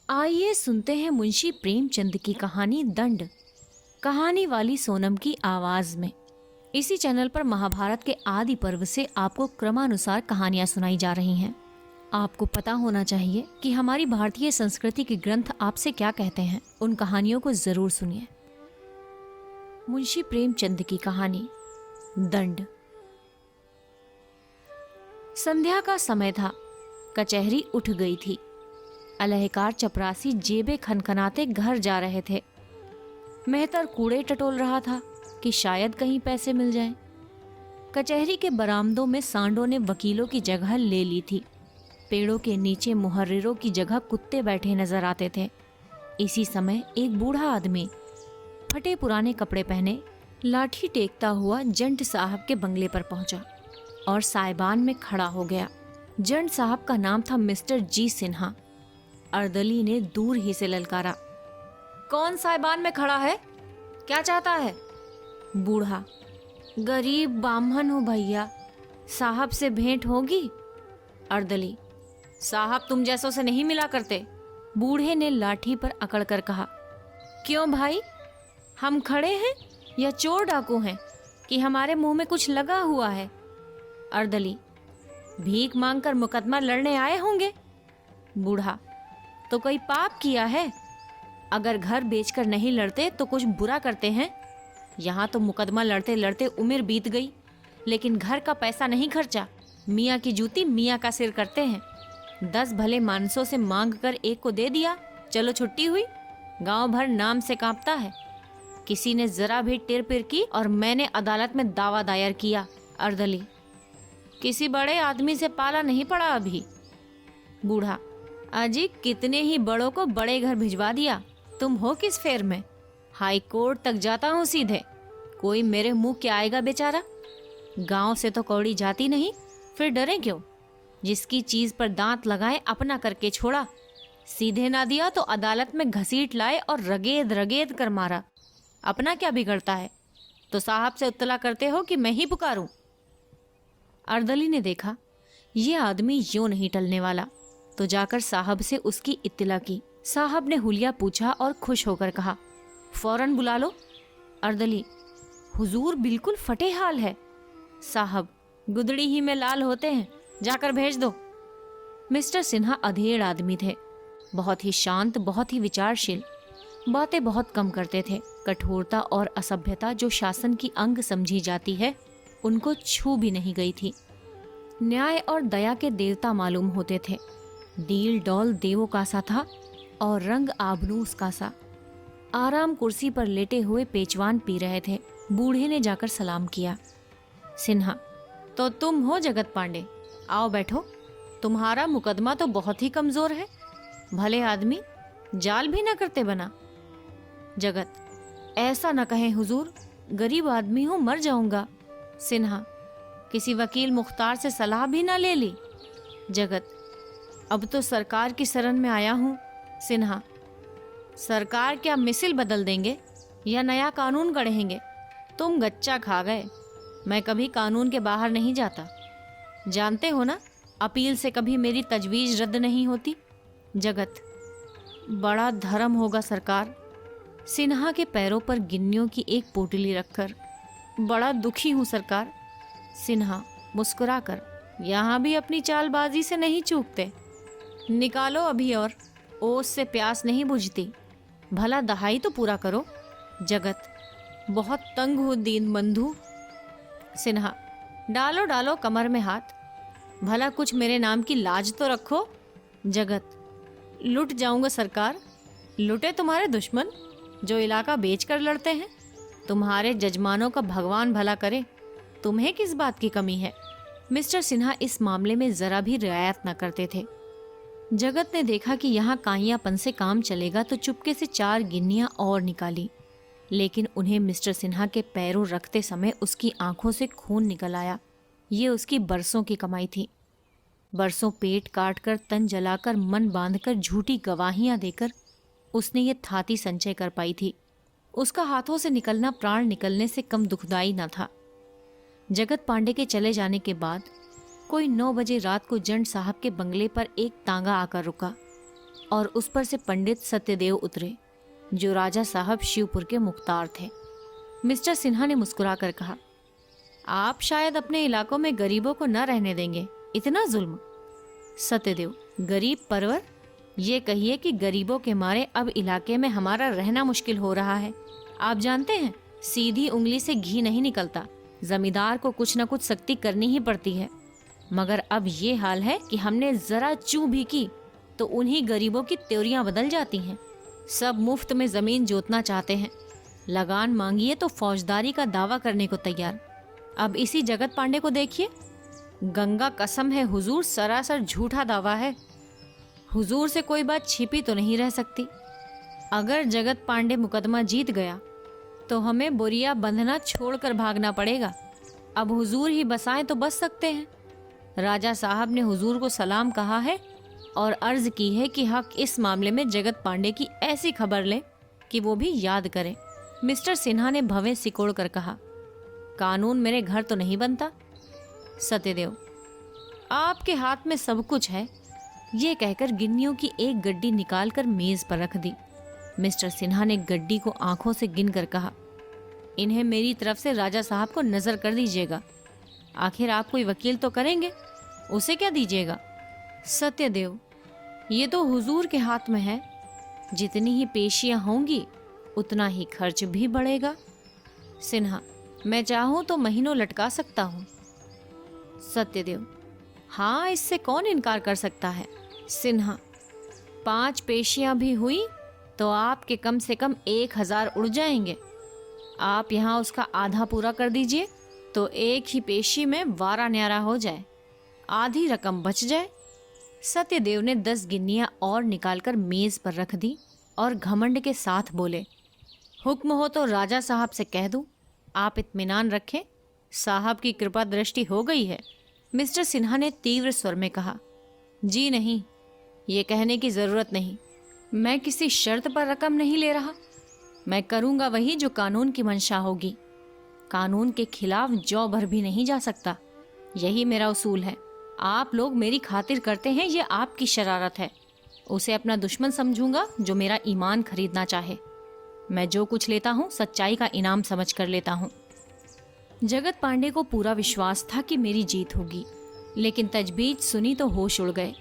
आइए सुनते हैं मुंशी प्रेमचंद की कहानी दंड। कहानी वाली सोनम की आवाज में। इसी चैनल पर महाभारत के आदि पर्व से आपको क्रमानुसार कहानियां सुनाई जा रही हैं। आपको पता होना चाहिए कि हमारी भारतीय संस्कृति के ग्रंथ आपसे क्या कहते हैं। उन कहानियों को जरूर सुनिए। मुंशी प्रेमचंद की कहानी दंड। संध्या का समय था। कचहरी उठ गई थी। अलहकार चपरासी जेबे खनखनाते घर जा रहे थे। मेहतर कूड़े टटोल रहा था कि शायद कहीं पैसे मिल जाएं। कचहरी के बरामदों में सांडों ने वकीलों की जगह ले ली थी। पेड़ों के नीचे मुहर्रिरों की जगह कुत्ते बैठे नजर आते थे। इसी समय एक बूढ़ा आदमी फटे पुराने कपड़े पहने लाठी टेकता हुआ जंट साहब के बंगले पर पहुंचा और साइबान में खड़ा हो गया। जंट साहब का नाम था मिस्टर जी सिन्हा। अर्दली ने दूर ही से ललकारा, कौन साइबान में खड़ा है? क्या चाहता है? बूढ़ा, गरीब बामहन हूँ भैया, साहब से भेंट होगी? अर्दली, साहब तुम जैसों से नहीं मिला करते। बूढ़े ने लाठी पर अकड़ कर कहा, क्यों भाई, हम खड़े हैं या चोर डाकू हैं कि हमारे मुंह में कुछ लगा हुआ है? अर्दली, भीख मांगकर मुकदमा लड़ने आए होंगे। बूढ़ा, तो कोई पाप किया है? अगर घर बेचकर नहीं लड़ते तो कुछ बुरा करते हैं। यहाँ तो मुकदमा लड़ते लड़ते उम्र बीत गई, लेकिन घर का पैसा नहीं खर्चा। मियाँ की जूती मियाँ का सिर करते हैं। 10 भले मानसों से मांग कर एक को दे दिया, चलो छुट्टी हुई। गांव भर नाम से कांपता है। किसी ने जरा भी टिर पिर की और मैंने अदालत में दावा दायर किया। अर्दली, किसी बड़े आदमी से पाला नहीं पड़ा अभी। बूढ़ा, अजी कितने ही बड़ों को बड़े घर भिजवा दिया, तुम हो किस फेर में? हाई कोर्ट तक जाता हूँ सीधे, कोई मेरे मुंह क्या आएगा बेचारा। गांव से तो कौड़ी जाती नहीं, फिर डरे क्यों? जिसकी चीज पर दांत लगाए अपना करके छोड़ा। सीधे ना दिया तो अदालत में घसीट लाए और रगेद रगेद कर मारा। अपना क्या बिगड़ता है? तो साहब से इत्तला करते हो कि मैं ही पुकारूं? अर्दली ने देखा ये आदमी यूं नहीं टलने वाला, तो जाकर साहब से उसकी इत्तला की। साहब ने हुलिया पूछा और खुश होकर कहा, फौरन बुला लो। अर्दली, हुजूर बिल्कुल फटे हाल है। साहब, गुदड़ी ही में लाल होते हैं, जाकर भेज दो। मिस्टर सिन्हा अधेड़ आदमी थे, बहुत ही शांत, बहुत ही विचारशील, बातें बहुत कम करते थे। कठोरता और असभ्यता जो शासन की अंग समझी जाती है, उनको छू भी नहीं गई थी। न्याय और दया के देवता मालूम होते थे। डील डॉल देवों का सा था और रंग आबनूस का सा। आराम कुर्सी पर लेटे हुए पेचवान पी रहे थे। बूढ़े ने जाकर सलाम किया। सिन्हा, तो तुम हो जगत पांडे, आओ बैठो। तुम्हारा मुकदमा तो बहुत ही कमजोर है, भले आदमी जाल भी न करते बना। जगत, ऐसा न कहें हुजूर, गरीब आदमी हूं, मर जाऊंगा। सिन्हा, किसी वकील मुख्तार से सलाह भी ना ले ली? जगत, अब तो सरकार की शरण में आया हूं। सिन्हा, सरकार क्या मिसिल बदल देंगे या नया कानून गढ़ेंगे? तुम गच्चा खा गए। मैं कभी कानून के बाहर नहीं जाता, जानते हो ना, अपील से कभी मेरी तजवीज रद्द नहीं होती। जगत, बड़ा धर्म होगा सरकार। सिन्हा के पैरों पर गिन्नियों की एक पोटली रखकर, बड़ा दुखी हूं सरकार। सिन्हा मुस्कुरा कर, यहाँ भी अपनी चालबाजी से नहीं चूकते। निकालो अभी और, ओस से प्यास नहीं बुझती, भला दहाई तो पूरा करो। जगत, बहुत तंग हूँ दीन बंधु। सिन्हा, डालो डालो कमर में हाथ, भला कुछ मेरे नाम की लाज तो रखो। जगत, लुट जाऊंगा सरकार। लुटे तुम्हारे दुश्मन जो इलाका बेचकर लड़ते हैं। तुम्हारे जजमानों का भगवान भला करे, तुम्हें किस बात की कमी है? मिस्टर सिन्हा इस मामले में जरा भी रियायत न करते थे। जगत ने देखा कि यहाँ काइयापन से काम चलेगा तो चुपके से 4 गिन्नियां और निकाली, लेकिन उन्हें मिस्टर सिन्हा के पैरों रखते समय उसकी आंखों से खून निकल आया। ये उसकी बरसों की कमाई थी। बरसों पेट काट कर, तन जलाकर, मन बांधकर, झूठी गवाहियां देकर उसने ये थाती संचय कर पाई थी। उसका हाथों से निकलना प्राण निकलने से कम दुखदाई न था। जगत पांडे के चले जाने के बाद कोई 9 बजे रात को जंट साहब के बंगले पर एक तांगा आकर रुका। और उस पर से पंडित सत्यदेव उतरे, जो राजा साहब शिवपुर के मुख्तार थे। मिस्टर सिन्हा ने मुस्कुराकर कहा, आप शायद अपने इलाकों में गरीबों को न रहने देंगे, इतना जुल्म। सत्यदेव, गरीब परवर, ये कहिए कि गरीबों के मारे अब इलाके में हमारा रहना मुश्किल हो रहा है। आप जानते हैं, सीधी उंगली से घी नहीं निकलता, जमींदार को कुछ न कुछ सख्ती करनी ही पड़ती है। मगर अब ये हाल है कि हमने जरा चू भी की तो उन्हीं गरीबों की त्योरियां बदल जाती हैं। सब मुफ्त में जमीन जोतना चाहते हैं, लगान मांगिए तो फौजदारी का दावा करने को तैयार। अब इसी जगत पांडे को देखिए, गंगा कसम है हुजूर, सरासर झूठा दावा है। हुजूर से कोई बात छिपी तो नहीं रह सकती। अगर जगत पांडे मुकदमा जीत गया तो हमें बोरिया बंधना छोड़कर भागना पड़ेगा। अब हुजूर ही बसाएं तो बच सकते हैं। राजा साहब ने हुजूर को सलाम कहा है और अर्ज की है कि हक इस मामले में जगत पांडे की ऐसी खबर ले कि वो भी याद करे। मिस्टर सिन्हा ने भवें सिकोड़ कर कहा, कानून मेरे घर तो नहीं बनता। सत्यदेव, आपके हाथ में सब कुछ है। ये कहकर गिन्नियों की एक गड्डी निकालकर मेज पर रख दी। मिस्टर सिन्हा ने गड्डी को आंखों से गिनकर कहा, इन्हें मेरी तरफ से राजा साहब को नजर कर दीजिएगा। आखिर आप कोई वकील तो करेंगे, उसे क्या दीजिएगा? सत्यदेव, ये तो हुजूर के हाथ में है। जितनी ही पेशियां होंगी उतना ही खर्च भी बढ़ेगा। सिन्हा, मैं चाहूं तो महीनों लटका सकता हूं। सत्यदेव, हाँ, इससे कौन इनकार कर सकता है। सिन्हा, 5 पेशियां भी हुई तो आपके कम से कम 1000 उड़ जाएंगे। आप यहाँ उसका आधा पूरा कर दीजिए तो एक ही पेशी में वारा न्यारा हो जाए, आधी रकम बच जाए। सत्यदेव ने 10 गिन्नियां और निकालकर मेज पर रख दी और घमंड के साथ बोले, हुक्म हो तो राजा साहब से कह दूं, आप इत्मीनान रखें, साहब की कृपा दृष्टि हो गई है। मिस्टर सिन्हा ने तीव्र स्वर में कहा, जी नहीं, ये कहने की जरूरत नहीं। मैं किसी शर्त पर रकम नहीं ले रहा। मैं करूंगा वही जो कानून की मंशा होगी। कानून के खिलाफ जौ भर भी नहीं जा सकता, यही मेरा उसूल है। आप लोग मेरी खातिर करते हैं, ये आपकी शरारत है। उसे अपना दुश्मन समझूंगा जो मेरा ईमान खरीदना चाहे। मैं जो कुछ लेता हूँ सच्चाई का इनाम समझ कर लेता हूँ। जगत पांडे को पूरा विश्वास था कि मेरी जीत होगी, लेकिन तजवीज सुनी तो होश उड़ गए।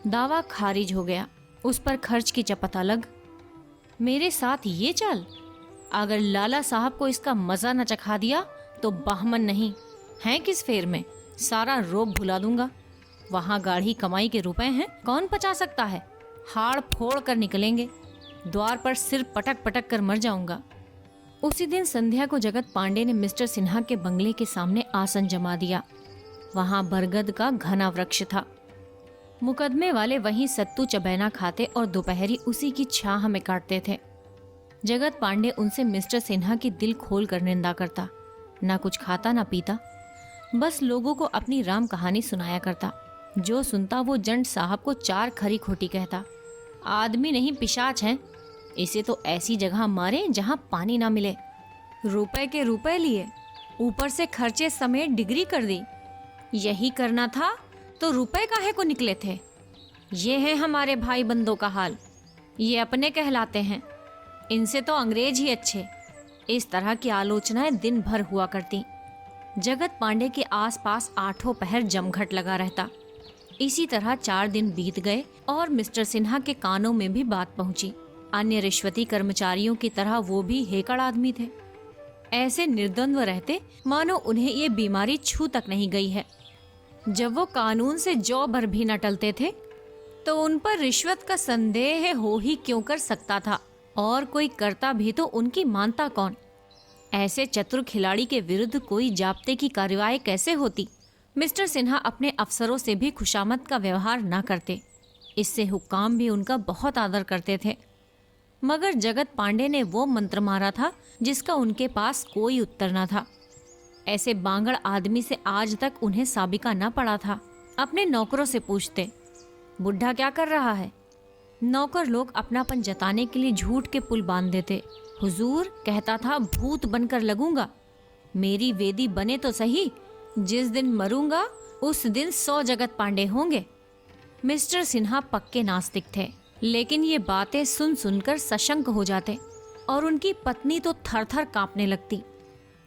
दावा खारिज हो गया, उस पर खर्च की चपत अलग। मेरे साथ ये चाल, अगर लाला साहब को इसका मजा न चखा दिया तो बाहमन नहीं हैं किस फेर में, सारा रोब भुला दूंगा। वहां गाढ़ी कमाई के रुपए हैं, कौन पचा सकता है। हाड़ फोड़ कर निकलेंगे, द्वार पर सिर पटक पटक कर मर जाऊंगा। उसी दिन संध्या को जगत पांडे ने मिस्टर सिन्हा के बंगले के सामने आसन जमा दिया। वहां बरगद का घना वृक्ष था। मुकदमे वाले वहीं सत्तू चबैना खाते और दोपहरी उसी की छाह में काटते थे। जगत पांडे उनसे मिस्टर सिन्हा की दिल खोल कर निंदा करता, ना कुछ खाता ना पीता, बस लोगों को अपनी राम कहानी सुनाया करता। जो सुनता वो जंड साहब को 4 खरी खोटी कहता। आदमी नहीं पिशाच है, इसे तो ऐसी जगह मारे जहां पानी ना मिले। रुपए के रुपए लिए, ऊपर से खर्चे समेत डिग्री कर दी। यही करना था तो रुपए काहे को निकले थे। ये है हमारे भाई बंदों का हाल, ये अपने कहलाते हैं, इनसे तो अंग्रेज ही अच्छे। इस तरह की आलोचनाएं दिन भर हुआ करती। जगत पांडे के आसपास 8 पहर जमघट लगा रहता। इसी तरह 4 दिन बीत गए और मिस्टर सिन्हा के कानों में भी बात पहुंची। अन्य रिश्वती कर्मचारियों की तरह वो भी हेकड़ आदमी थे। ऐसे निर्द्वंद्व रहते मानो उन्हें ये बीमारी छू तक नहीं गई है। जब वो कानून से जौ भर भी न टलते थे तो उन पर रिश्वत का संदेह हो ही क्यों कर सकता था, और कोई करता भी तो उनकी मानता कौन। ऐसे चतुर खिलाड़ी के विरुद्ध कोई जाब्ते की कार्रवाई कैसे होती। मिस्टर सिन्हा अपने अफसरों से भी खुशामद का व्यवहार न करते, इससे हुक्काम भी उनका बहुत आदर करते थे। मगर जगत पांडे ने वो मंत्र मारा था जिसका उनके पास कोई उत्तर न था। ऐसे बांगड़ आदमी से आज तक उन्हें साबिका न पड़ा था। अपने नौकरों से पूछते, बुढ़ा क्या कर रहा है। नौकर लोग अपनापन जताने के लिए झूठ के पुल बांध देते। हुजूर कहता था भूत बनकर लगूंगा, मेरी वेदी बने तो सही, जिस दिन मरूंगा उस दिन 100 जगत पांडे होंगे। मिस्टर सिन्हा पक्के नास्तिक थे। लेकिन ये बातें सुन सुनकर सशंक हो जाते और उनकी पत्नी तो थर थर कांपने लगती।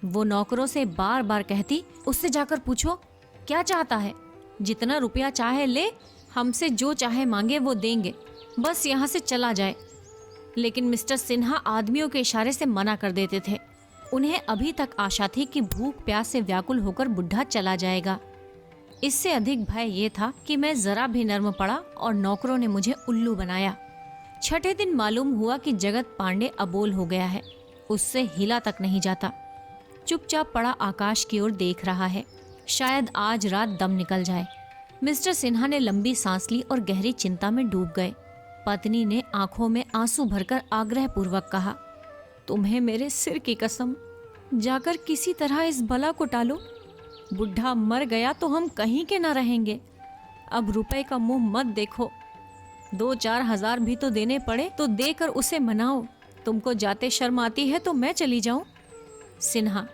वो नौकरों से बार बार कहती, उससे जाकर पूछो क्या चाहता है, जितना रुपया चाहे ले, हमसे जो चाहे मांगे वो देंगे, बस यहाँ से चला जाए। लेकिन मिस्टर सिन्हा आदमियों के इशारे से मना कर देते थे। उन्हें अभी तक आशा थी कि भूख प्यास से व्याकुल होकर बुढ़ा चला जाएगा। इससे अधिक भय ये था कि मैं जरा भी नर्म पड़ा और नौकरों ने मुझे उल्लू बनाया। छठे दिन मालूम हुआ कि जगत पांडे अबोल हो गया है, उससे हिला तक नहीं जाता। चुपचाप पड़ा आकाश की ओर देख रहा है, शायद आज रात दम निकल जाए। मिस्टर सिन्हा ने लंबी सांस ली और गहरी चिंता में डूब गए। पत्नी ने आंखों में आंसू भरकर आग्रह पूर्वक कहा, तुम्हें मेरे सिर की कसम, जाकर किसी तरह इस बला को टालो। बुढ़ा मर गया तो हम कहीं के न रहेंगे। अब रुपए का मुंह मत देखो, 2-4 हजार भी तो देने पड़े तो देकर उसे मनाओ। तुमको जाते शर्म आती है तो मैं चली जाऊं। सिन्हा,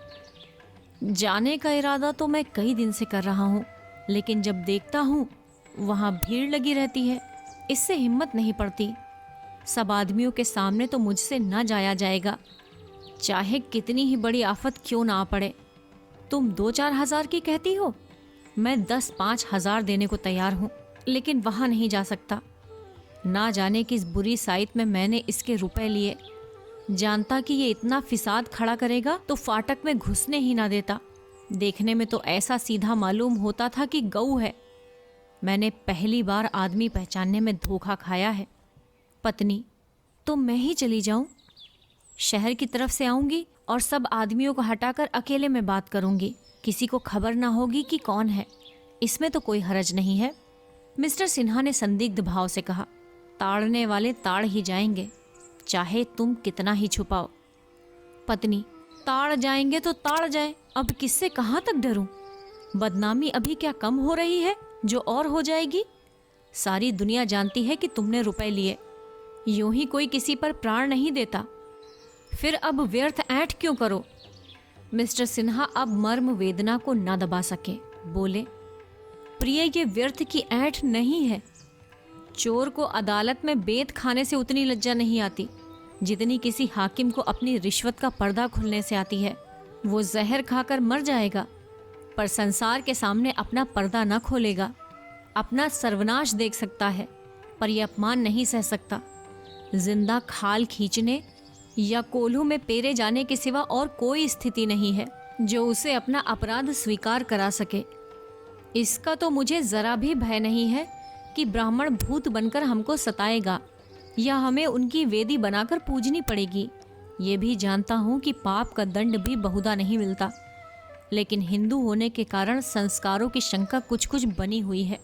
जाने का इरादा तो मैं कई दिन से कर रहा हूँ, लेकिन जब देखता हूँ वहाँ भीड़ लगी रहती है, इससे हिम्मत नहीं पड़ती। सब आदमियों के सामने तो मुझसे न जाया जाएगा, चाहे कितनी ही बड़ी आफत क्यों ना आ पड़े। तुम 2-4 हजार की कहती हो, मैं 10-5 हजार देने को तैयार हूँ, लेकिन वहाँ नहीं जा सकता। ना जाने किस बुरी साइत में मैंने इसके रुपए लिए। जानता कि ये इतना फिसाद खड़ा करेगा तो फाटक में घुसने ही ना देता। देखने में तो ऐसा सीधा मालूम होता था कि गऊ है। मैंने पहली बार आदमी पहचानने में धोखा खाया है। पत्नी, तो मैं ही चली जाऊं? शहर की तरफ से आऊंगी और सब आदमियों को हटाकर अकेले में बात करूंगी, किसी को खबर ना होगी कि कौन है। इसमें तो कोई हरज नहीं है। मिस्टर सिन्हा ने संदिग्ध भाव से कहा, ताड़ने वाले ताड़ ही जाएंगे, चाहे तुम कितना ही छुपाओ। पत्नी, ताड़ जाएंगे तो ताड़ जाए, अब किससे कहाँ तक डरूं? बदनामी अभी क्या कम हो रही है जो और हो जाएगी? सारी दुनिया जानती है कि तुमने रुपए लिए। यूं ही कोई किसी पर प्राण नहीं देता, फिर अब व्यर्थ ऐंठ क्यों करो? मिस्टर सिन्हा अब मर्म वेदना को न दबा सके, बोले, प्रिय, ये व्यर्थ की ऐंठ नहीं है। चोर को अदालत में बेत खाने से उतनी लज्जा नहीं आती जितनी किसी हाकिम को अपनी रिश्वत का पर्दा खुलने से आती है। वो जहर खाकर मर जाएगा, पर संसार के सामने अपना पर्दा न खोलेगा। अपना सर्वनाश देख सकता है, पर यह अपमान नहीं सह सकता। जिंदा खाल खींचने या कोल्हू में पेरे जाने के सिवा और कोई स्थिति नहीं है जो उसे अपना अपराध स्वीकार करा सके। इसका तो मुझे जरा भी भय नहीं है कि ब्राह्मण भूत बनकर हमको सताएगा या हमें उनकी वेदी बनाकर पूजनी पड़ेगी। ये भी जानता हूँ कि पाप का दंड भी बहुधा नहीं मिलता, लेकिन हिंदू होने के कारण संस्कारों की शंका कुछ कुछ बनी हुई है।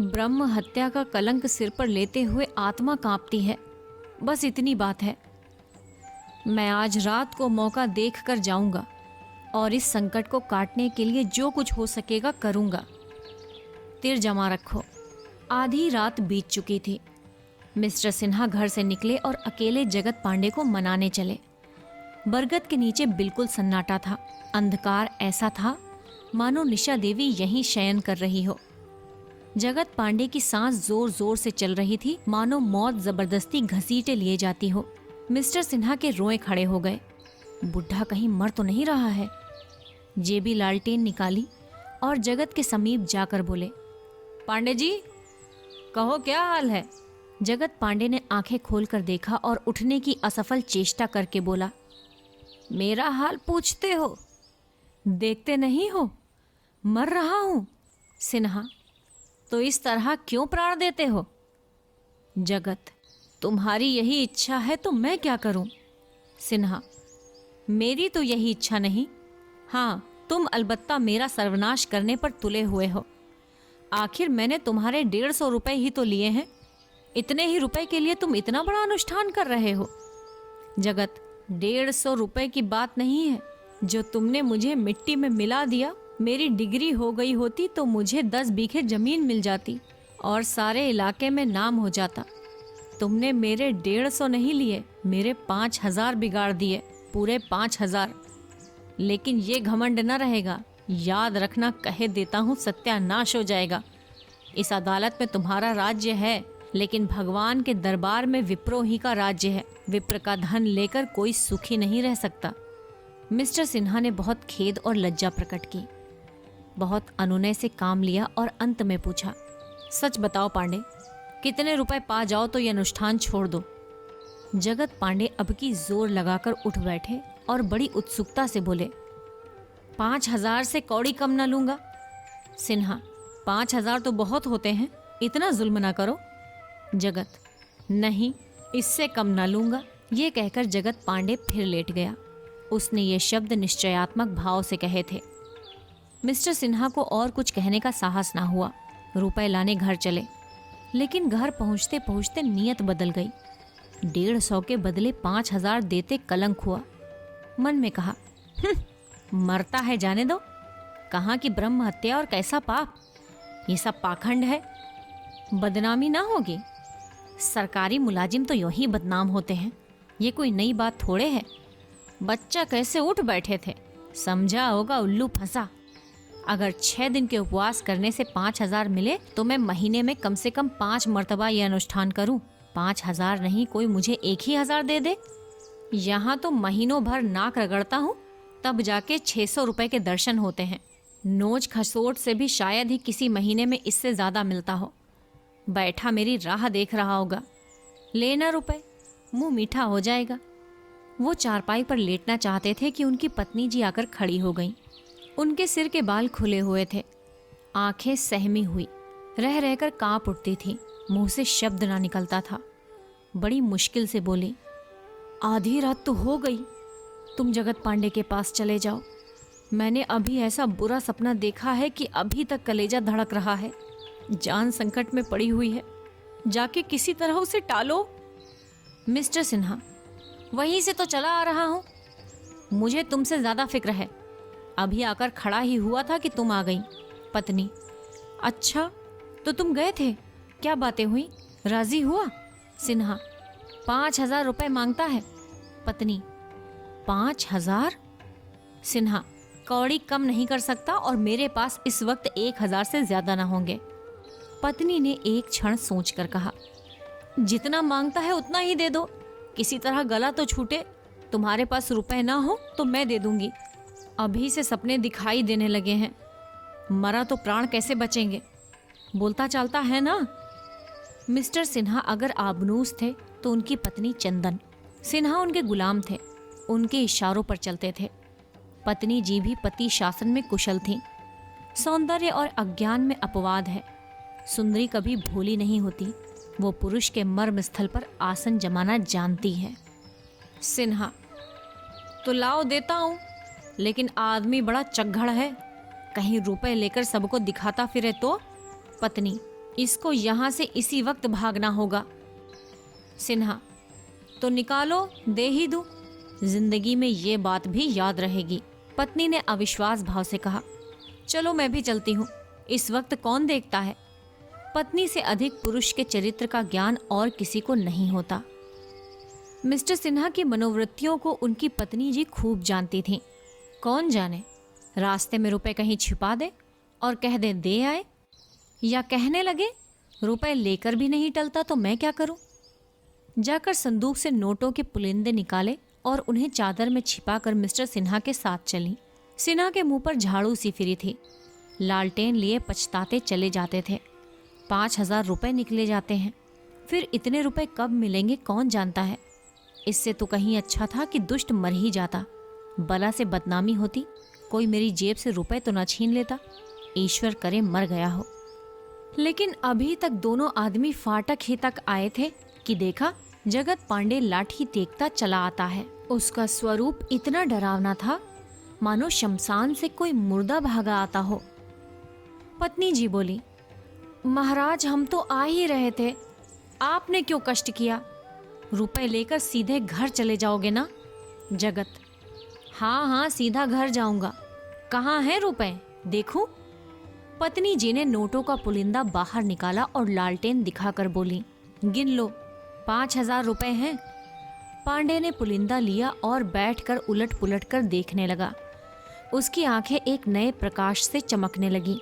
ब्रह्म हत्या का कलंक सिर पर लेते हुए आत्मा कांपती है। बस इतनी बात है। मैं आज रात को मौका देख कर जाऊंगा और इस संकट को काटने के लिए जो कुछ हो सकेगा करूंगा। तिर जमा रखो। आधी रात बीत चुकी थी। मिस्टर सिन्हा घर से निकले और अकेले जगत पांडे को मनाने चले। बरगद के नीचे बिल्कुल सन्नाटा था। अंधकार ऐसा था मानो निशा देवी यहीं शयन कर रही हो। जगत पांडे की सांस जोर जोर से चल रही थी, मानो मौत जबरदस्ती घसीटे लिए जाती हो। मिस्टर सिन्हा के रोए खड़े हो गए। बुढ़ा कहीं मर तो नहीं रहा है? जेबी लालटेन निकाली और जगत के समीप जाकर बोले, पांडे जी, कहो क्या हाल है? जगत पांडे ने आंखें खोलकर देखा और उठने की असफल चेष्टा करके बोला, मेरा हाल पूछते हो? देखते नहीं हो मर रहा हूं। सिन्हा, तो इस तरह क्यों प्राण देते हो? जगत, तुम्हारी यही इच्छा है तो मैं क्या करूं? सिन्हा, मेरी तो यही इच्छा नहीं। हाँ, तुम अलबत्ता मेरा सर्वनाश करने पर तुले हुए हो। आखिर मैंने तुम्हारे 150 रुपए ही तो लिए हैं। इतने ही रुपए के लिए तुम इतना बड़ा अनुष्ठान कर रहे हो? जगत, 150 रुपए की बात नहीं है। जो तुमने मुझे मिट्टी में मिला दिया, मेरी डिग्री हो गई होती तो मुझे 10 बीघे जमीन मिल जाती और सारे इलाके में नाम हो जाता। तुमने मेरे 150 नहीं लिए, मेरे 5000 बिगाड़ दिए, पूरे 5000। लेकिन ये घमंड न रहेगा, याद रखना, कहे देता हूँ, सत्यानाश हो जाएगा। इस अदालत में तुम्हारा राज्य है, लेकिन भगवान के दरबार में विप्रो ही का राज्य है। विप्र का धन लेकर कोई सुखी नहीं रह सकता। मिस्टर सिन्हा ने बहुत खेद और लज्जा प्रकट की। बहुत अनुनय से काम लिया और अंत में पूछा, सच बताओ पांडे, कितने रुपए पा जाओ तो ये अनुष्ठान छोड़ दो। जगत पांडे अब की जोर लगाकर उठ बैठे और बड़ी उत्सुकता से बोले, 5,000 से कौड़ी कम ना लूंगा। सिन्हा, 5,000 तो बहुत होते हैं, इतना जुल्म ना करो। जगत, नहीं, इससे कम ना लूंगा। ये कहकर जगत पांडे फिर लेट गया। उसने ये शब्द निश्चयात्मक भाव से कहे थे। मिस्टर सिन्हा को और कुछ कहने का साहस ना हुआ। रुपए लाने घर चले, लेकिन घर पहुंचते पहुंचते नीयत बदल गई। 150 के बदले 5,000 देते कलंक हुआ। मन में कहा, मरता है जाने दो, कहाँ की ब्रह्म हत्या और कैसा पाप, ये सब पाखंड है, बदनामी ना होगी। सरकारी मुलाजिम तो यूं ही बदनाम होते हैं, ये कोई नई बात थोड़े है। बच्चा कैसे उठ बैठे थे, समझा होगा उल्लू फंसा। अगर 6 दिन के उपवास करने से 5,000 मिले तो मैं महीने में कम से कम 5 मर्तबा यह अनुष्ठान करूं। 5,000 नहीं, कोई मुझे 1,000 दे दे। यहाँ तो महीनों भर नाक रगड़ता हूँ, तब जाके 600 रुपए के दर्शन होते हैं। नोच खसोट से भी शायद ही किसी महीने में इससे ज्यादा मिलता हो। बैठा मेरी राह देख रहा होगा, लेना रुपए, मुंह मीठा हो जाएगा। वो चारपाई पर लेटना चाहते थे कि उनकी पत्नी जी आकर खड़ी हो गईं। उनके सिर के बाल खुले हुए थे, आंखें सहमी हुई, रह रहकर कांप उठती थी, मुंह से शब्द ना निकलता था। बड़ी मुश्किल से बोली, आधी रात तो हो गई, तुम जगत पांडे के पास चले जाओ। मैंने अभी ऐसा बुरा सपना देखा है कि अभी तक कलेजा धड़क रहा है। जान संकट में पड़ी हुई है, जाके किसी तरह उसे टालो। मिस्टर सिन्हा, वहीं से तो चला आ रहा हूँ, मुझे तुमसे ज्यादा फिक्र है। अभी आकर खड़ा ही हुआ था कि तुम आ गई। पत्नी, अच्छा तो तुम गए थे, क्या बातें हुई, राजी हुआ? सिन्हा, 5,000 रुपए मांगता है। पत्नी, 5,000? सिन्हा, कौड़ी कम नहीं कर सकता और मेरे पास इस वक्त 1,000 से ज्यादा ना होंगे। पत्नी ने एक क्षण सोचकर कहा, जितना मांगता है उतना ही दे दो, किसी तरह गला तो छूटे। तुम्हारे पास रुपए ना हो तो मैं दे दूंगी। अभी से सपने दिखाई देने लगे हैं, मरा तो प्राण कैसे बचेंगे, बोलता चालता है ना। मिस्टर सिन्हा अगर आबनूस थे तो उनकी पत्नी चंदन। सिन्हा उनके गुलाम थे, उनके इशारों पर चलते थे। पत्नी जी भी पति शासन में कुशल थीं। सौंदर्य और अज्ञान में अपवाद है। सुंदरी कभी भोली नहीं होती, वो पुरुष के मर्म स्थल पर आसन जमाना जानती है। सिन्हा, तो लाओ देता हूं, लेकिन आदमी बड़ा चग्घड़ है, कहीं रुपए लेकर सबको दिखाता फिरे तो। पत्नी, इसको यहां से इसी वक्त भागना होगा। सिन्हा, तो निकालो, दे ही दूं, जिंदगी में ये बात भी याद रहेगी। पत्नी ने अविश्वास भाव से कहा, चलो मैं भी चलती हूँ, इस वक्त कौन देखता है। पत्नी से अधिक पुरुष के चरित्र का ज्ञान और किसी को नहीं होता। मिस्टर सिन्हा की मनोवृत्तियों को उनकी पत्नी जी खूब जानती थीं। कौन जाने, रास्ते में रुपए कहीं छिपा दे और कह दे आए, या कहने लगे रुपए लेकर भी नहीं टलता तो मैं क्या करूं। जाकर संदूक से नोटों के पुलिंदे निकाले और उन्हें चादर में छिपाकर मिस्टर सिन्हा के साथ चली। सिन्हा के मुंह पर झाड़ू सी फिरी थी, लालटेन लिए पछताते चले जाते थे। 5,000 रुपए निकले जाते हैं, फिर इतने रुपए कब मिलेंगे कौन जानता है। इससे तो कहीं अच्छा था कि दुष्ट मर ही जाता, बला से बदनामी होती, कोई मेरी जेब से रुपए तो न छीन लेता। ईश्वर करे मर गया हो। लेकिन अभी तक दोनों आदमी फाटक ही तक आए थे कि देखा जगत पांडे लाठी देखता चला आता है। उसका स्वरूप इतना डरावना था मानो शमशान से कोई मुर्दा भागा आता हो। पत्नी जी बोली, महाराज हम तो आ ही रहे थे, आपने क्यों कष्ट किया, रुपए लेकर सीधे घर चले जाओगे ना। जगत, हाँ हाँ सीधा घर जाऊंगा, कहाँ है रुपए देखूं। पत्नी जी ने नोटों का पुलिंदा बाहर निकाला और लालटेन दिखाकर बोली, गिन लो, 5,000 रुपए हैं। पांडे ने पुलिंदा लिया और बैठकर उलट पुलट कर देखने लगा। उसकी आंखें एक नए प्रकाश से चमकने लगी।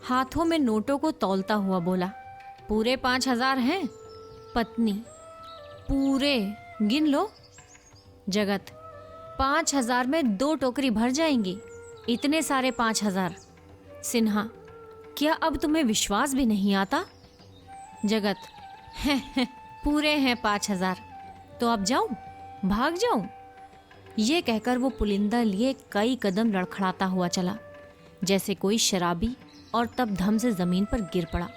हाथों में नोटों को तौलता हुआ बोला, पूरे 5,000 हैं। पत्नी, पूरे गिन लो। जगत, 5,000 में 2 टोकरी भर जाएंगी। इतने सारे 5,000। सिन्हा, क्या अब तुम्हें विश्वास भी नहीं आता? जगत, पूरे हैं 5,000। तो अब जाऊं, भाग जाऊं? ये कहकर वो पुलिंदा लिए कई कदम लड़खड़ाता हुआ चला, जैसे कोई शराबी, और तब धम से जमीन पर गिर पड़ा।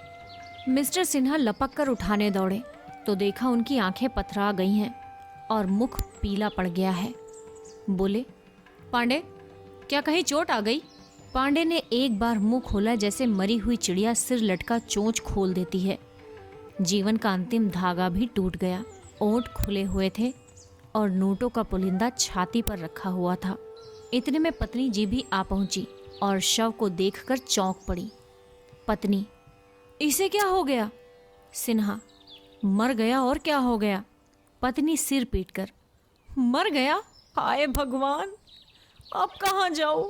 मिस्टर सिन्हा लपक कर उठाने दौड़े तो देखा उनकी आंखें पथरा गई हैं और मुख पीला पड़ गया है। बोले, पांडे, क्या कहीं चोट आ गई? पांडे ने एक बार मुंह खोला जैसे मरी हुई चिड़िया सिर लटका चोंच खोल देती है। जीवन का अंतिम धागा भी टूट गया। ओंठ खुले हुए थे और नोटों का पुलिंदा छाती पर रखा हुआ था। इतने में पत्नी जी भी आ पहुंची और शव को देखकर चौंक पड़ी। पत्नी, इसे क्या हो गया? सिन्हा, मर गया और क्या हो गया? पत्नी सिर पीटकर, मर गया? हाय भगवान, अब कहाँ जाऊं?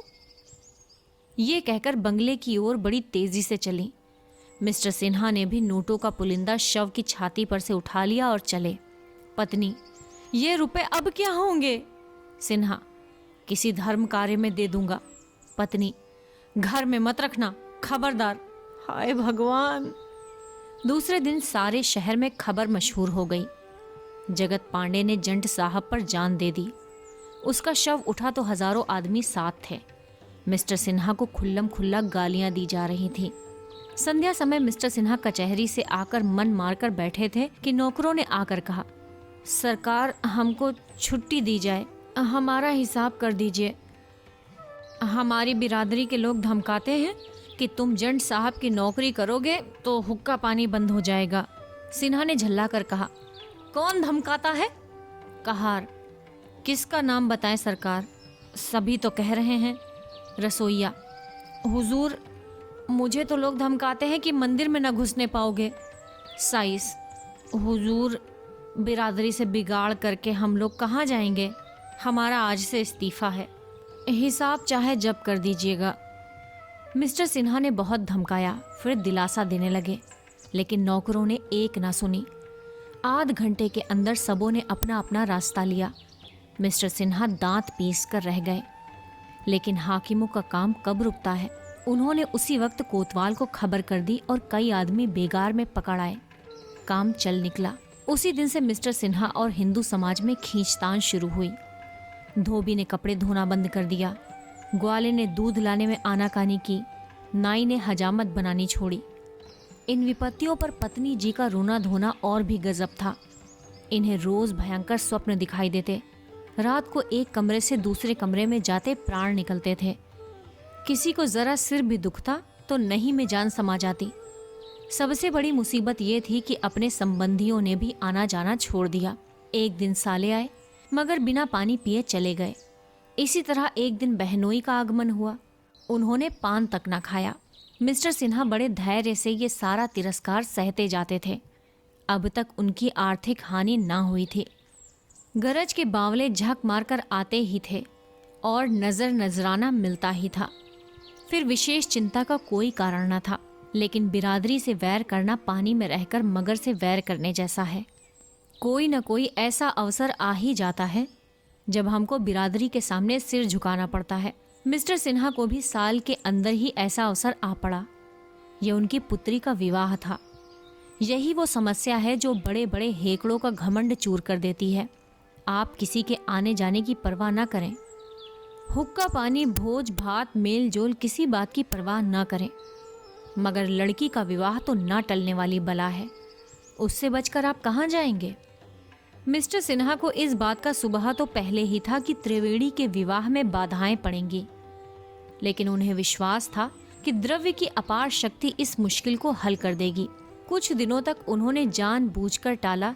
ये कहकर बंगले की ओर बड़ी तेजी से चली। मिस्टर सिन्हा ने भी नोटों का पुलिंदा शव की छाती पर से उठा लिया और चले। पत्नी, ये रुपए अब क्या होंगे? सिन्हा, किसी धर्म कार्य में दे दूंगा। पत्नी, घर में मत रखना, खबरदार। हाय भगवान। दूसरे दिन सारे शहर में खबर मशहूर हो गई। जगत पांडे ने जंट साहब पर जान दे दी। उसका शव उठा तो हजारों आदमी साथ थे। मिस्टर सिन्हा को खुल्लम खुल्ला गालियां दी जा रही थी। संध्या समय मिस्टर सिन्हा कचहरी से आकर मन मारकर बैठे थे कि नौकरों ने आकर कहा, सरकार, हमको छुट्टी दी जाए, हमारा हिसाब कर दीजिए। हमारी बिरादरी के लोग धमकाते हैं कि तुम जंट साहब की नौकरी करोगे तो हुक्का पानी बंद हो जाएगा। सिन्हा ने झल्ला कर कहा, कौन धमकाता है? कहार, किसका नाम बताएं सरकार? सभी तो कह रहे हैं। रसोइया, हुजूर, मुझे तो लोग धमकाते हैं कि मंदिर में न घुसने पाओगे। साइस, हुजूर, बिरादरी से बिगाड़ करके हम लोग कहाँ जाएंगे? हमारा आज से इस्तीफा है, हिसाब चाहे जब कर दीजिएगा। मिस्टर सिन्हा ने बहुत धमकाया, फिर दिलासा देने लगे, लेकिन नौकरों ने एक ना सुनी। आध घंटे के अंदर सबों ने अपना अपना रास्ता लिया। मिस्टर सिन्हा दांत पीस कर रह गए। लेकिन हाकिमों का काम कब रुकता है? उन्होंने उसी वक्त कोतवाल को खबर कर दी और कई आदमी बेगार में पकड़ आए। काम चल निकला। उसी दिन से मिस्टर सिन्हा और हिंदू समाज में खींचतान शुरू हुई। धोबी ने कपड़े धोना बंद कर दिया, ग्वाले ने दूध लाने में आनाकानी की, नाई ने हजामत बनानी छोड़ी। इन विपत्तियों पर पत्नी जी का रोना धोना और भी गजब था। इन्हें रोज भयंकर स्वप्न दिखाई देते। रात को एक कमरे से दूसरे कमरे में जाते प्राण निकलते थे। किसी को जरा सिर भी दुखता तो नहीं में जान समा जाती। सबसे बड़ी मुसीबत ये थी कि अपने संबंधियों ने भी आना जाना छोड़ दिया। एक दिन साले आए मगर बिना पानी पिए चले गए। इसी तरह एक दिन बहनोई का आगमन हुआ। उन्होंने पान तक न खाया। मिस्टर सिन्हा बड़े धैर्य से ये सारा तिरस्कार सहते जाते थे। अब तक उनकी आर्थिक हानि ना हुई थी। गरज के बावले झक मारकर आते ही थे और नजर नजराना मिलता ही था। फिर विशेष चिंता का कोई कारण न था। लेकिन बिरादरी से वैर करना पानी में रहकर मगर से वैर करने जैसा है। कोई न कोई ऐसा अवसर आ ही जाता है जब हमको बिरादरी के सामने सिर झुकाना पड़ता है। मिस्टर सिन्हा को भी साल के अंदर ही ऐसा अवसर आ पड़ा। यह उनकी पुत्री का विवाह था। यही वो समस्या है जो बड़े बड़े हेकड़ों का घमंड चूर कर देती है। आप किसी के आने जाने की परवाह न करें। हुक्का पानी भोज भात मेल जोल किसी बात की परवाह न करें। मगर लड़की का विवाह तो ना टलने वाली बला है। उससे बचकर आप कहाँ जाएंगे? मिस्टर सिन्हा को इस बात का सुबह तो पहले ही था कि त्रिवेणी के विवाह में बाधाएं पड़ेंगी। लेकिन उन्हें विश्वास था कि द्रव्य की अपार शक्ति इस मुश्किल को हल कर देगी। कुछ दिनों तक उन्होंने जानबूझकर टाला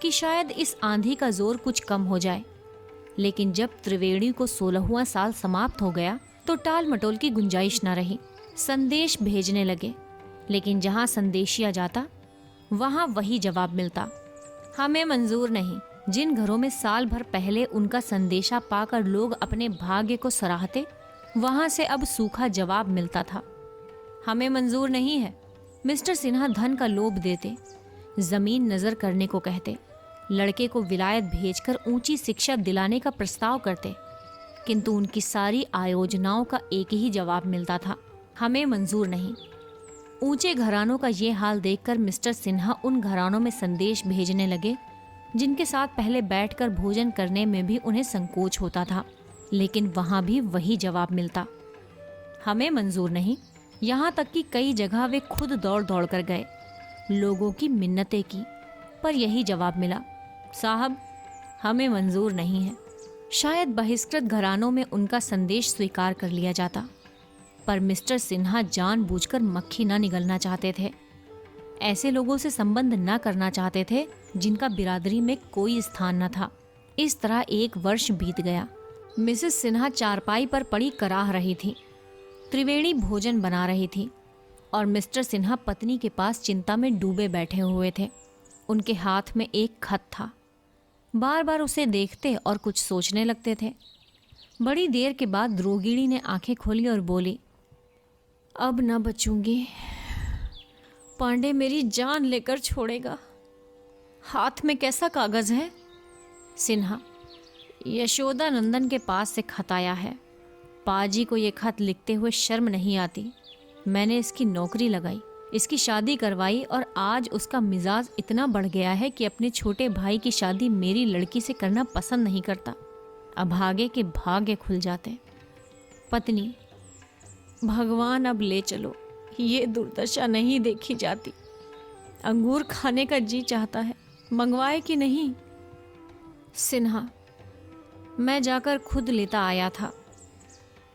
कि शायद इस आंधी का जोर कुछ कम हो जाए। लेकिन जब त्रिवेणी को 16वां साल समाप्त हो गया तो टाल मटोल की गुंजाइश न रही। संदेश भेजने लगे, लेकिन जहां संदेशिया जाता वहां वही जवाब मिलता, हमें मंजूर नहीं। जिन घरों में साल भर पहले उनका संदेशा पाकर लोग अपने भाग्य को सराहते, वहां से अब सूखा जवाब मिलता था, हमें मंजूर नहीं है। मिस्टर सिन्हा धन का लोभ देते, जमीन नजर करने को कहते, लड़के को विलायत भेजकर ऊंची शिक्षा दिलाने का प्रस्ताव करते, किंतु उनकी सारी आयोजनाओं का एक ही जवाब मिलता था, हमें मंजूर नहीं। ऊंचे घरानों का ये हाल देखकर मिस्टर सिन्हा उन घरानों में संदेश भेजने लगे जिनके साथ पहले बैठकर भोजन करने में भी उन्हें संकोच होता था, लेकिन वहां भी वही जवाब मिलता, हमें मंजूर नहीं। यहाँ तक कि कई जगह वे खुद दौड़ दौड़ कर गए, लोगों की मिन्नतें की, पर यही जवाब मिला, साहब हमें मंजूर नहीं है। शायद बहिष्कृत घरानों में उनका संदेश स्वीकार कर लिया जाता, पर मिस्टर सिन्हा जानबूझकर मक्खी न निगलना चाहते थे। ऐसे लोगों से संबंध न करना चाहते थे जिनका बिरादरी में कोई स्थान न था। इस तरह 1 वर्ष बीत गया। मिसेस सिन्हा चारपाई पर पड़ी कराह रही थी, त्रिवेणी भोजन बना रही थी और मिस्टर सिन्हा पत्नी के पास चिंता में डूबे बैठे हुए थे। उनके हाथ में एक खत था। बार बार उसे देखते और कुछ सोचने लगते थे। बड़ी देर के बाद रोगिणी ने आंखें खोली और बोली, अब न बचूंगी, पांडे मेरी जान लेकर छोड़ेगा। हाथ में कैसा कागज है? सिन्हा, यशोदा नंदन के पास से खत आया है। पाजी को ये खत लिखते हुए शर्म नहीं आती। मैंने इसकी नौकरी लगाई, इसकी शादी करवाई और आज उसका मिजाज इतना बढ़ गया है कि अपने छोटे भाई की शादी मेरी लड़की से करना पसंद नहीं करता। अभागे के भाग्य खुल जाते। पत्नी, भगवान अब ले चलो, ये दुर्दशा नहीं देखी जाती। अंगूर खाने का जी चाहता है, मंगवाए कि नहीं? सिन्हा, मैं जाकर खुद लेता आया था।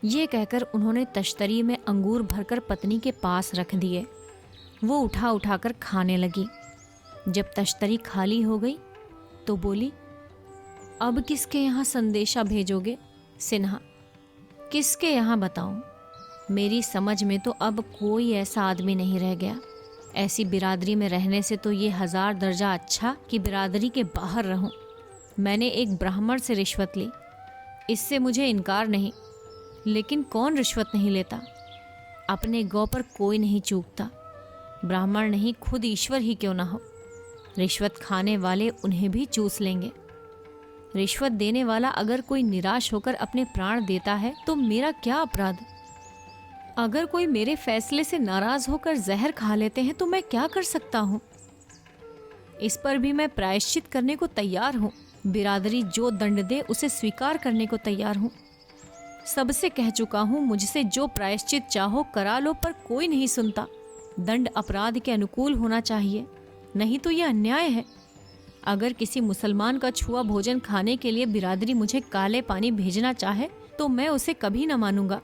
ये कहकर उन्होंने तश्तरी में अंगूर भरकर पत्नी के पास रख दिए। वो उठा उठाकर खाने लगी। जब तश्तरी खाली हो गई तो बोली, अब किसके यहाँ संदेशा भेजोगे? सिन्हा, किसके यहाँ बताऊं? मेरी समझ में तो अब कोई ऐसा आदमी नहीं रह गया। ऐसी बिरादरी में रहने से तो ये 1000 दर्जा अच्छा कि बिरादरी के बाहर रहूं। मैंने एक ब्राह्मण से रिश्वत ली, इससे मुझे इनकार नहीं, लेकिन कौन रिश्वत नहीं लेता? अपने गौ पर कोई नहीं चूकता। ब्राह्मण नहीं, खुद ईश्वर ही क्यों ना हो, रिश्वत खाने वाले उन्हें भी चूस लेंगे। रिश्वत देने वाला अगर कोई निराश होकर अपने प्राण देता है तो मेरा क्या अपराध? अगर कोई मेरे फैसले से नाराज होकर जहर खा लेते हैं तो मैं क्या कर सकता हूँ? इस पर भी मैं प्रायश्चित करने को तैयार हूँ। बिरादरी जो दंड दे उसे स्वीकार करने को तैयार हूँ। सबसे कह चुका हूँ, मुझसे जो प्रायश्चित चाहो करा लो, पर कोई नहीं सुनता। दंड अपराध के अनुकूल होना चाहिए, नहीं तो यह अन्याय है। अगर किसी मुसलमान का छुआ भोजन खाने के लिए बिरादरी मुझे काले पानी भेजना चाहे तो मैं उसे कभी न मानूंगा।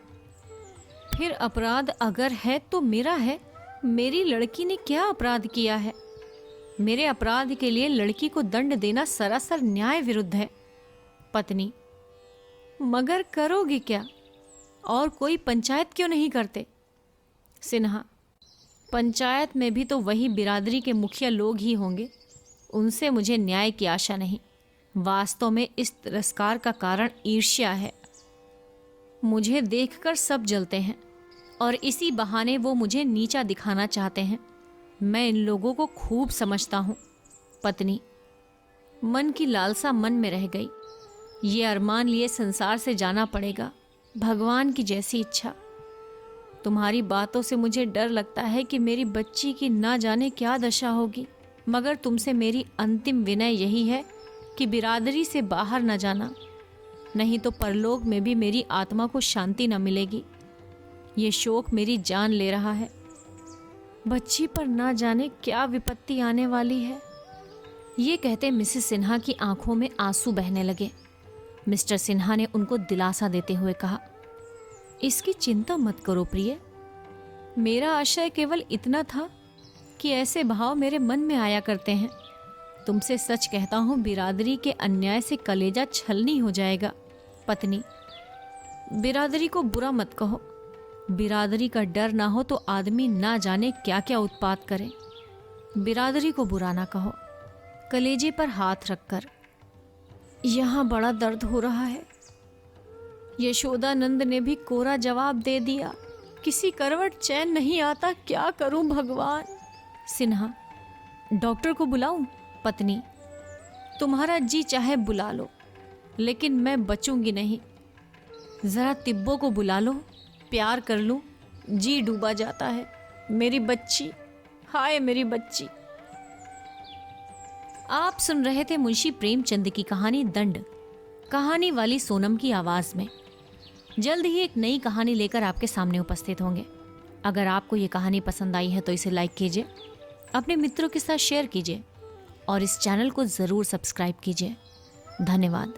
फिर अपराध अगर है तो मेरा है। मेरी लड़की ने क्या अपराध किया है? मेरे अपराध के लिए लड़की को दंड देना सरासर न्याय विरुद्ध है। पत्नी, मगर करोगे क्या? और कोई पंचायत क्यों नहीं करते? सिन्हा, पंचायत में भी तो वही बिरादरी के मुखिया लोग ही होंगे, उनसे मुझे न्याय की आशा नहीं। वास्तव में इस तिरस्कार का कारण ईर्ष्या है। मुझे देखकर सब जलते हैं और इसी बहाने वो मुझे नीचा दिखाना चाहते हैं। मैं इन लोगों को खूब समझता हूँ। पत्नी, मन की लालसा मन में रह गई। ये अरमान लिए संसार से जाना पड़ेगा, भगवान की जैसी इच्छा। तुम्हारी बातों से मुझे डर लगता है कि मेरी बच्ची की ना जाने क्या दशा होगी, मगर तुमसे मेरी अंतिम विनय यही है कि बिरादरी से बाहर न जाना, नहीं तो परलोक में भी मेरी आत्मा को शांति न मिलेगी। ये शोक मेरी जान ले रहा है। बच्ची पर ना जाने क्या विपत्ति आने वाली है। ये कहते मिसेस सिन्हा की आंखों में आंसू बहने लगे। मिस्टर सिन्हा ने उनको दिलासा देते हुए कहा, इसकी चिंता मत करो प्रिय। मेरा आशय केवल इतना था कि ऐसे भाव मेरे मन में आया करते हैं। तुमसे सच कहता हूँ, बिरादरी के अन्याय से कलेजा छलनी हो जाएगा। पत्नी, बिरादरी को बुरा मत कहो। बिरादरी का डर ना हो तो आदमी ना जाने क्या क्या उत्पात करे। बिरादरी को बुरा ना कहो। कलेजे पर हाथ रखकर, यहाँ बड़ा दर्द हो रहा है। यशोदानंद ने भी कोरा जवाब दे दिया। किसी करवट चैन नहीं आता, क्या करूं भगवान। सिन्हा, डॉक्टर को बुलाऊं? पत्नी: तुम्हारा जी चाहे बुला लो, लेकिन मैं बचूंगी नहीं। जरा तिब्बो को बुला लो, प्यार कर लूं, जी डूबा जाता है। मेरी बच्ची, हाय मेरी बच्ची। आप सुन रहे थे मुंशी प्रेमचंद की कहानी दंड, कहानी वाली सोनम की आवाज में। जल्द ही एक नई कहानी लेकर आपके सामने उपस्थित होंगे। अगर आपको ये कहानी पसंद आई है तो इसे लाइक कीजिए, अपने मित्रों के साथ शेयर कीजिए और इस चैनल को जरूर सब्सक्राइब कीजिए। धन्यवाद।